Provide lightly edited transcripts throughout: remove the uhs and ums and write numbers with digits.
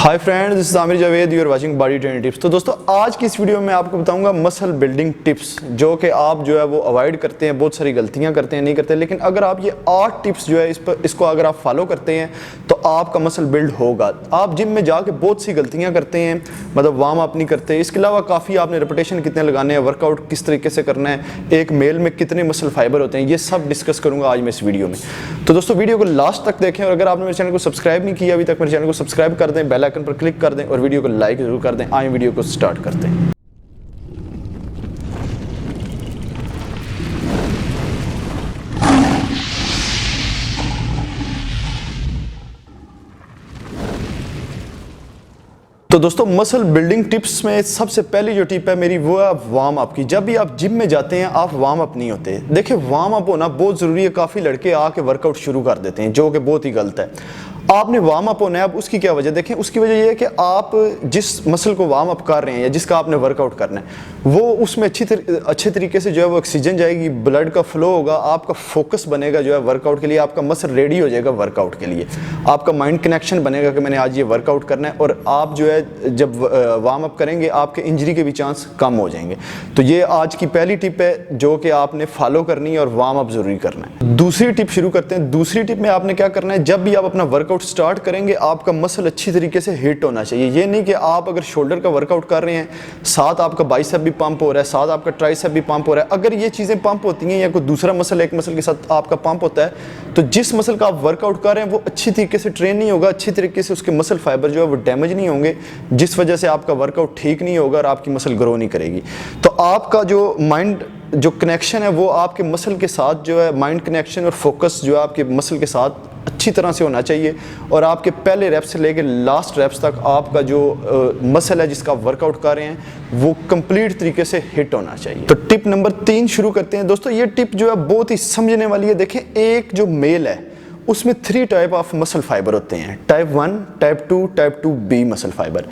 Hi friends, this is Aamir Javed, you are watching body training tips. तो दोस्तों आज की इस वीडियो में आपको बताऊंगा मसल बिल्डिंग टिप्स जो कि आप जो है वो अवॉइड करते हैं, बहुत सारी गलतियां करते हैं, नहीं करते। लेकिन अगर आप ये 8 टिप्स जो है इसको अगर आप फॉलो करते हैं तो आपका मसल बिल्ड होगा। आप जिम में जाके बहुत सी गलतियां करते हैं, मतलब वार्म अप नहीं करते। इसके अलावा काफ़ी आपने रिपीटेशन कितने लगाने हैं, वर्कआउट किस तरीके से करना है, एक मेल में कितने मसल फाइबर होते हैं, ये सब डिस्कस करूंगा आज मैं इस वीडियो में। तो दोस्तों वीडियो को लास्ट तक देखें और अगर आपने मेरे चैनल को सब्सक्राइब नहीं किया अभी तक, मेरे चैनल को सब्सक्राइब कर दें, बेल आइकन पर क्लिक कर दें और वीडियो को लाइक जरूर कर दें। आइए वीडियो को स्टार्ट करते हैं। तो दोस्तों मसल बिल्डिंग टिप्स में सबसे पहली जो टिप है मेरी वो है वार्म अप की। जब भी आप जिम में जाते हैं आप वार्म अप नहीं होते। देखिए वार्म अप होना बहुत ज़रूरी है। काफ़ी लड़के आके वर्कआउट शुरू कर देते हैं जो कि बहुत ही गलत है। आपने वार्म अप होना है। अब उसकी क्या वजह देखें, उसकी वजह ये है कि आप जिस मसल को वार्म अप कर रहे हैं या जिसका आपने वर्कआउट करना है वो उसमें अच्छे तरीके से जो है वो ऑक्सीजन जाएगी, ब्लड का फ्लो होगा, आपका फोकस बनेगा जो है वर्कआउट के लिए, आपका मसल रेडी हो जाएगा वर्कआउट के लिए, आपका माइंड कनेक्शन बनेगा कि मैंने आज ये वर्कआउट करना है। और आप जो है जब वार्म अप करेंगे आपके इंजरी के भी चांस कम हो जाएंगे। तो ये आज की पहली टिप है जो कि आपने फॉलो करनी है और वार्म अप जरूरी करना है। दूसरी टिप शुरू करते हैं। दूसरी टिप में आपने क्या करना है, जब भी आप अपना वर्कआउट स्टार्ट करेंगे आपका मसल अच्छी तरीके से हिट होना चाहिए। ये नहीं कि आप अगर शोल्डर का वर्कआउट कर रहे हैं साथ आपका बाइसेप भी पंप हो रहा है, साथ आपका ट्राइसेप भी पंप हो रहा है। अगर ये चीज़ें पंप होती हैं या कोई दूसरा मसल एक मसल के साथ आपका पंप होता है तो जिस मसल का आप वर्कआउट कर रहे हैं वो अच्छी तरीके से ट्रेन नहीं होगा, अच्छी तरीके से उसके मसल फाइबर जो है वो डैमेज नहीं होंगे, जिस वजह से आपका वर्कआउट ठीक नहीं होगा और आपकी मसल ग्रो नहीं करेगी। तो आपका जो माइंड जो कनेक्शन है वो आपके मसल के साथ जो है, माइंड कनेक्शन और फोकस जो है आपके मसल के साथ अच्छी तरह से होना चाहिए। और आपके पहले रेप्स से लेकर लास्ट रेप्स तक आपका जो मसल है जिसका आप वर्कआउट कर रहे हैं वो कंप्लीट तरीके से हिट होना चाहिए। तो टिप नंबर 3 शुरू करते हैं। दोस्तों ये टिप जो है बहुत ही समझने वाली है। देखें एक जो मेल है उसमें 3 टाइप ऑफ मसल फाइबर होते हैं, type 1, type 2, type 2B muscle fibre.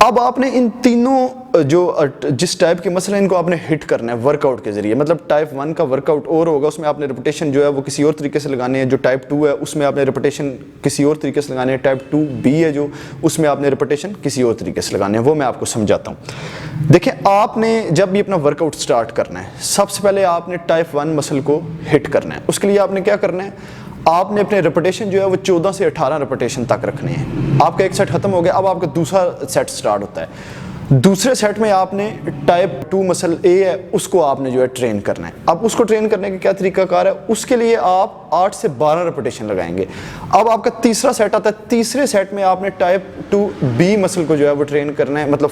अब आपने इन तीनों जो जिस टाइप के मसल हैं इनको आपने हिट करना है वर्कआउट के जरिए। मतलब टाइप 1 का वर्कआउट और होगा, उसमें आपने रिपीटेशन जो है वो किसी और तरीके से लगाने हैं। जो टाइप 2 है उसमें आपने रिपीटेशन किसी और तरीके से लगाने हैं। टाइप 2B है जो, उसमें आपने रिपीटेशन किसी और तरीके से लगाने हैं। वो मैं आपको समझाता हूँ। देखिए आपने जब भी अपना वर्कआउट स्टार्ट करना है सबसे पहले आपने टाइप 1 मसल को हिट करना है। उसके लिए आपने क्या करना है, आपने अपने रिपीटेशन जो है वो 14 से 18 रिपीटेशन तक रखने हैं। आपका एक सेट खत्म हो गया, अब आपका दूसरा सेट स्टार्ट होता है। दूसरे सेट में आपने टाइप 2 मसल ए है उसको आपने जो है ट्रेन करना है। अब उसको ट्रेन करने का क्या तरीकाकार है, उसके लिए आप 8 से 12 रिपीटेशन लगाएंगे। अब आपका तीसरा सेट आता है। तीसरे सेट में आपने टाइप 2B मसल को जो है वो ट्रेन करना है, मतलब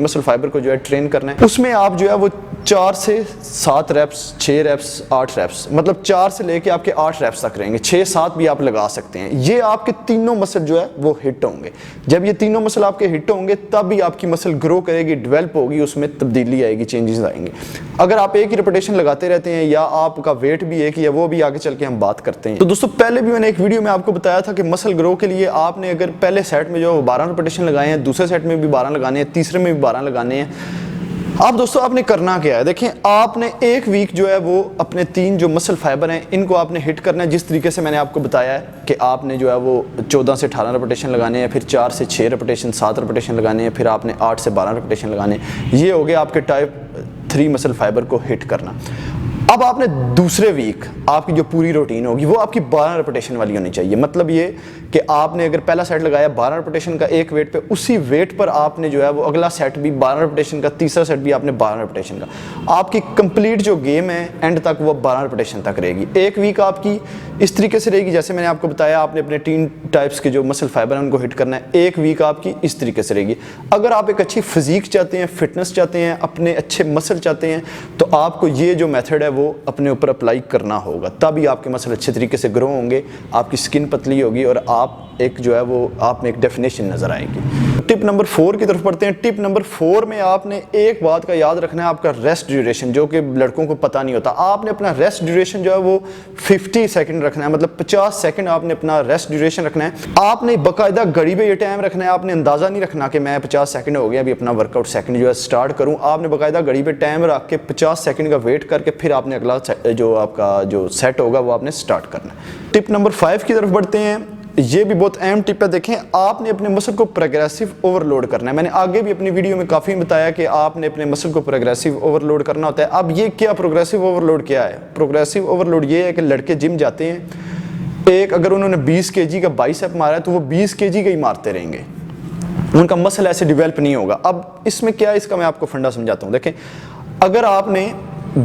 मसल फाइबर को जो है ट्रेन करना है। उसमें आप जो है वो 4 से 7 रेप्स, 6 रेप्स, 8 रेप्स, मतलब 4 से लेके आपके 8 रेप्स तक रहेंगे। 6-7 भी आप लगा सकते हैं। ये आपके तीनों मसल जो है वो हिट होंगे। जब ये तीनों मसल आपके हिट होंगे तब भी आपकी मसल ग्रो करेगी, डेवलप होगी, उसमें तब्दीली आएगी, चेंजेस आएंगे। अगर आप एक ही रिपीटेशन लगाते रहते हैं या आपका वेट भी एक ही है, वो भी आगे चल के हम बात करते हैं। तो दोस्तों पहले भी मैंने एक वीडियो में आपको बताया था कि मसल ग्रो के लिए आपने अगर पहले सेट में जो 12 रिपीटेशन लगाए हैं, दूसरे सेट में भी 12 लगाने हैं, तीसरे में भी 12 लगाने हैं। अब दोस्तों आपने करना क्या है, देखें आपने एक वीक जो है वो अपने 3 जो मसल फाइबर हैं इनको आपने हिट करना है जिस तरीके से मैंने आपको बताया है कि आपने जो है वो 14 से 18 रिपीटेशन लगाने हैं, फिर 4 से 6 रिपीटेशन, 7 रिपीटेशन लगाने हैं, फिर आपने 8 से 12 रिपीटेशन लगाने हैं। ये हो गया आपके टाइप 3 मसल फाइबर को हिट करना। अब आपने दूसरे वीक आपकी जो पूरी रूटीन होगी वो आपकी 12 रिपीटेशन वाली होनी चाहिए। मतलब ये कि आपने अगर पहला सेट लगाया 12 रिपीटेशन का एक वेट पे, उसी वेट पर आपने जो है वो अगला सेट भी 12 रिपीटेशन का, तीसरा सेट भी आपने 12 रिपीटेशन का। आपकी कंप्लीट जो गेम है एंड तक वो 12 रिपीटेशन तक रहेगी। एक वीक आपकी इस तरीके से रहेगी जैसे मैंने आपको बताया, आपने अपने 3 टाइप्स के जो मसल फाइबर हैं उनको हिट करना है। एक वीक आपकी इस तरीके से रहेगी। अगर आप एक अच्छी फिजिक चाहते हैं, फिटनेस चाहते हैं, अपने अच्छे मसल चाहते हैं तो आपको ये जो मेथड है वो अपने ऊपर अप्लाई करना होगा, तभी आपके मसल अच्छे तरीके से ग्रो होंगे, आपकी स्किन पतली होगी और आप एक जो है वो आप में एक डेफिनेशन नजर आएगी। टिप नंबर 4 की तरफ पढ़ते हैं। टिप नंबर 4 में आपने एक बात का याद रखना है, आपका रेस्ट ड्यूरेशन, जो कि लड़कों को पता नहीं होता। आपने अपना रेस्ट ड्यूरेशन जो है वो 50 सेकंड रखना है, मतलब 50 सेकंड आपने अपना रेस्ट ड्यूरेशन रखना है। आपने बाकायदा घड़ी पे ये टाइम रखना है। आपने अंदाजा नहीं रखना कि मैं 50 सेकंड हो गया अभी अपना वर्कआउट सेकंड जो है स्टार्ट करूं। आपने बाकायदा घड़ी पे टाइम रख के 50 सेकंड का वेट करके फिर आपने अगला जो आपका जो सेट होगा वो आपने स्टार्ट करना है। टिप नंबर 5 की तरफ बढ़ते हैं। ये भी बहुत अहम टिप है। देखें, आपने अपने मसल को प्रोग्रेसिव ओवरलोड करना है। मैंने आगे भी अपनी वीडियो में काफ़ी बताया कि आपने अपने मसल को प्रोग्रेसिव ओवरलोड करना होता है। अब ये क्या प्रोग्रेसिव ओवरलोड क्या है? प्रोग्रेसिव ओवरलोड ये है कि लड़के जिम जाते हैं, एक अगर उन्होंने 20 kg का बाइसेप मारा है तो वो 20 kg का ही मारते रहेंगे, उनका मसल ऐसे डेवलप नहीं होगा। अब इसमें क्या है, इसका मैं आपको फंडा समझाता हूँ। देखें, अगर आपने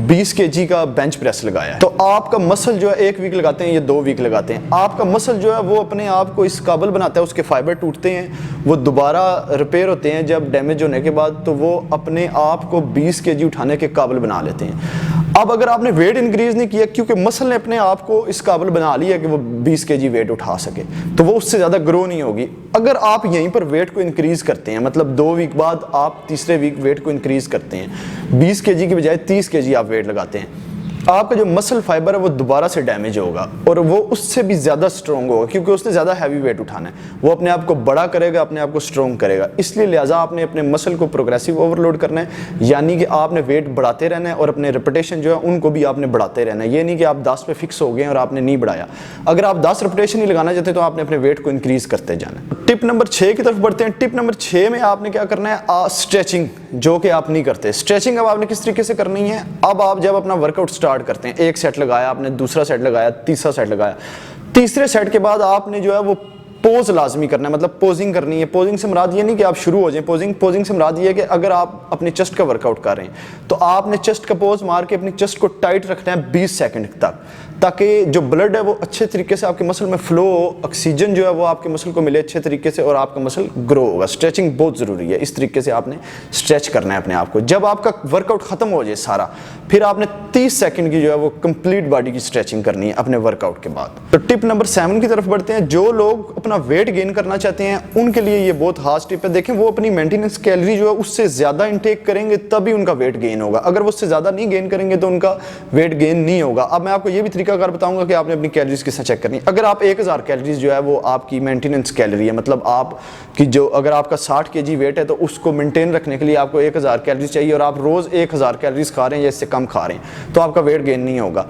20 kg का बेंच प्रेस लगाया है तो आपका मसल जो है 1 वीक लगाते हैं या 2 वीक लगाते हैं, आपका मसल जो है वो अपने आप को इस काबिल बनाता है, उसके फाइबर टूटते हैं, वो दोबारा रिपेयर होते हैं जब डैमेज होने के बाद, तो वो अपने आप को 20 kg उठाने के काबिल बना लेते हैं। अब अगर आपने वेट इंक्रीज नहीं किया, क्योंकि मसल ने अपने आप को इस काबिल बना लिया कि वो 20 kg वेट उठा सके, तो वो उससे ज़्यादा ग्रो नहीं होगी। अगर आप यहीं पर वेट को इंक्रीज करते हैं, मतलब 2 वीक बाद आप तीसरे वीक वेट को इंक्रीज करते हैं, 20 kg की बजाय 30 kg आप वेट लगाते हैं, आपका जो मसल फाइबर है वो दोबारा से डैमेज होगा और वो उससे भी ज़्यादा स्ट्रॉन्ग होगा, क्योंकि उसने ज़्यादा हैवी वेट उठाना है, वो अपने आप को बड़ा करेगा, अपने आप को स्ट्रॉन्ग करेगा। इसलिए लिहाजा आपने अपने मसल को प्रोग्रेसिव ओवरलोड करना है, यानी कि आपने वेट बढ़ाते रहना है और अपने रेपिटेशन जो है उनको भी आपने बढ़ाते रहना है। ये नहीं कि आप 10 पे फिक्स हो गए और आपने नहीं बढ़ाया। अगर आप 10 रेपिटेशन ही लगाना चाहते तो आपने अपने वेट को इंक्रीज करते जाना है। टिप नंबर 6 की तरफ बढ़ते हैं। टिप नंबर 6 में आपने क्या करना है, स्ट्रेचिंग, जो कि आप नहीं करते। स्ट्रेचिंग अब आपने किस तरीके से करनी है, अब आप जब अपना वर्कआउट स्टार्ट करते हैं, एक सेट लगाया आपने, दूसरा सेट लगाया, तीसरा सेट लगाया, तीसरे सेट के बाद आपने जो है वो पोज लाजमी करना है, मतलब पोजिंग करनी है। पोजिंग से मुराद ये नहीं कि आप शुरू हो जाएं, पोजिंग से मुराद ये है कि अगर आप अपनी चेस्ट का वर्कआउट कर रहे हैं तो आपने चेस्ट का पोज मार के अपनी चेस्ट को टाइट रखना है 20 सेकंड तक, ताकि जो ब्लड है वो अच्छे तरीके से आपके मसल में फ्लो हो, ऑक्सीजन जो है वो आपके मसल को मिले अच्छे तरीके से और आपका मसल ग्रो होगा। स्ट्रेचिंग बहुत ज़रूरी है, इस तरीके से आपने स्ट्रेच करना है अपने आप को। जब आपका वर्कआउट ख़त्म हो जाए सारा, फिर आपने 30 सेकंड की जो है वो कंप्लीट बॉडी की स्ट्रेचिंग करनी है अपने वर्कआउट के बाद। तो टिप नंबर 7 की तरफ बढ़ते हैं। जो लोग अपना वेट गेन करना चाहते हैं उनके लिए ये बहुत खास टिप है। देखें, वो अपनी मेंटेनेंस कैलोरी जो है उससे ज़्यादा इंटेक करेंगे तभी उनका वेट गेन होगा। अगर वो उससे ज़्यादा नहीं गेन करेंगे तो उनका वेट गेन नहीं होगा। अब मैं आपको ये भी तरीकाकार बताऊंगा कि आपने अपनी कैलोरीज किस तरह चेक करनी है। अगर आप 1000 कैलोरीज जो है वो आपकी मेंटेनेंस कैलोरी है, मतलब आपकी जो अगर आपका 60 kg वेट है तो उसको मेंटेन रखने के लिए आपको 1000 कैलोरीज चाहिए और आप रोज़ 1000 कैलोरीज खा रहे हैं या इससे कम खा रहे हैं तो आपका वेट गेन नहीं होगा।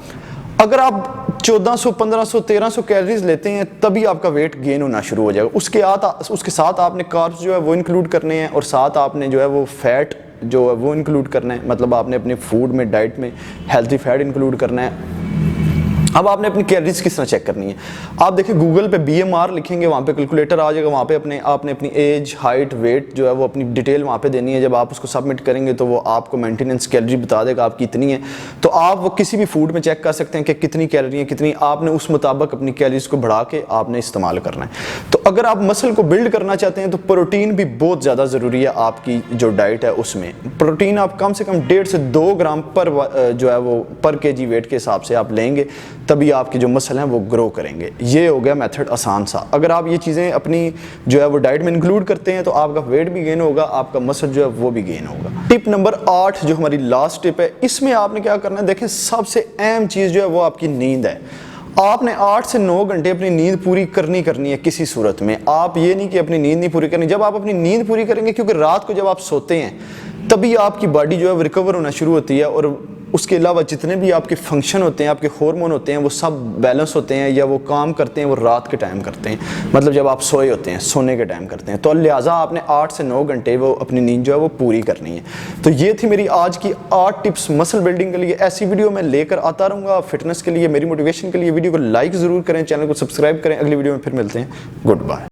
अगर आप 1400, 1500, 1300 कैलोरीज लेते हैं तभी आपका वेट गेन होना शुरू हो जाएगा। उसके साथ आपने कार्ब्स जो है वो इंक्लूड करने हैं और साथ आपने जो है वो फैट जो है वो इंक्लूड करना है, मतलब आपने अपने फूड में, डाइट में हेल्थी फैट इंक्लूड करना है। अब आपने अपनी कैलोरीज किस तरह चेक करनी है, आप देखिए गूगल पे BMR लिखेंगे, वहाँ पे कैलकुलेटर आ जाएगा, वहाँ पे आपने अपनी एज, हाइट, वेट जो है वो अपनी डिटेल वहाँ पे देनी है। जब आप उसको सबमिट करेंगे तो वो आपको मेंटेनेंस कैलोरी बता देगा आपकी कितनी है। तो आप वो किसी भी फूड में चेक कर सकते हैं कि कितनी कैलोरी है, कितनी, आपने उस मुताबिक अपनी कैलोरीज को बढ़ा के आपने इस्तेमाल करना है। तो अगर आप मसल को बिल्ड करना चाहते हैं तो प्रोटीन भी बहुत ज़्यादा ज़रूरी है आपकी जो डाइट है उसमें। प्रोटीन आप कम से कम 1.5 से 2 ग्राम पर जो है वो पर kg वेट के हिसाब से आप लेंगे, तभी आपके जो मसल हैं वो ग्रो करेंगे। ये हो गया मेथड आसान सा। अगर आप ये चीज़ें अपनी जो है वो डाइट में इंक्लूड करते हैं तो आपका वेट भी गेन होगा, आपका मसल जो है वो भी गेन होगा। टिप नंबर 8 जो हमारी लास्ट टिप है, इसमें आपने क्या करना है, देखें सबसे अहम चीज़ जो है वो आपकी नींद है। आपने 8 से 9 घंटे अपनी नींद पूरी करनी है किसी सूरत में। आप ये नहीं कि अपनी नींद नहीं पूरी करनी, जब आप अपनी नींद पूरी करेंगे, क्योंकि रात को जब आप सोते हैं तभी आपकी बॉडी जो है वो रिकवर होना शुरू होती है और उसके अलावा जितने भी आपके फंक्शन होते हैं, आपके हार्मोन होते हैं, वो सब बैलेंस होते हैं या वो काम करते हैं वो रात के टाइम करते हैं, मतलब जब आप सोए होते हैं, सोने के टाइम करते हैं। तो लिहाजा आपने 8 से 9 घंटे वो अपनी नींद जो है वो पूरी करनी है। तो ये थी मेरी आज की 8 टिप्स मसल बिल्डिंग के लिए। ऐसी वीडियो मैं लेकर आता रहूँगा फिटनेस के लिए, मेरी मोटिवेशन के लिए। वीडियो को लाइक ज़रूर करें, चैनल को सब्सक्राइब करें। अगली वीडियो में फिर मिलते हैं। Good bye.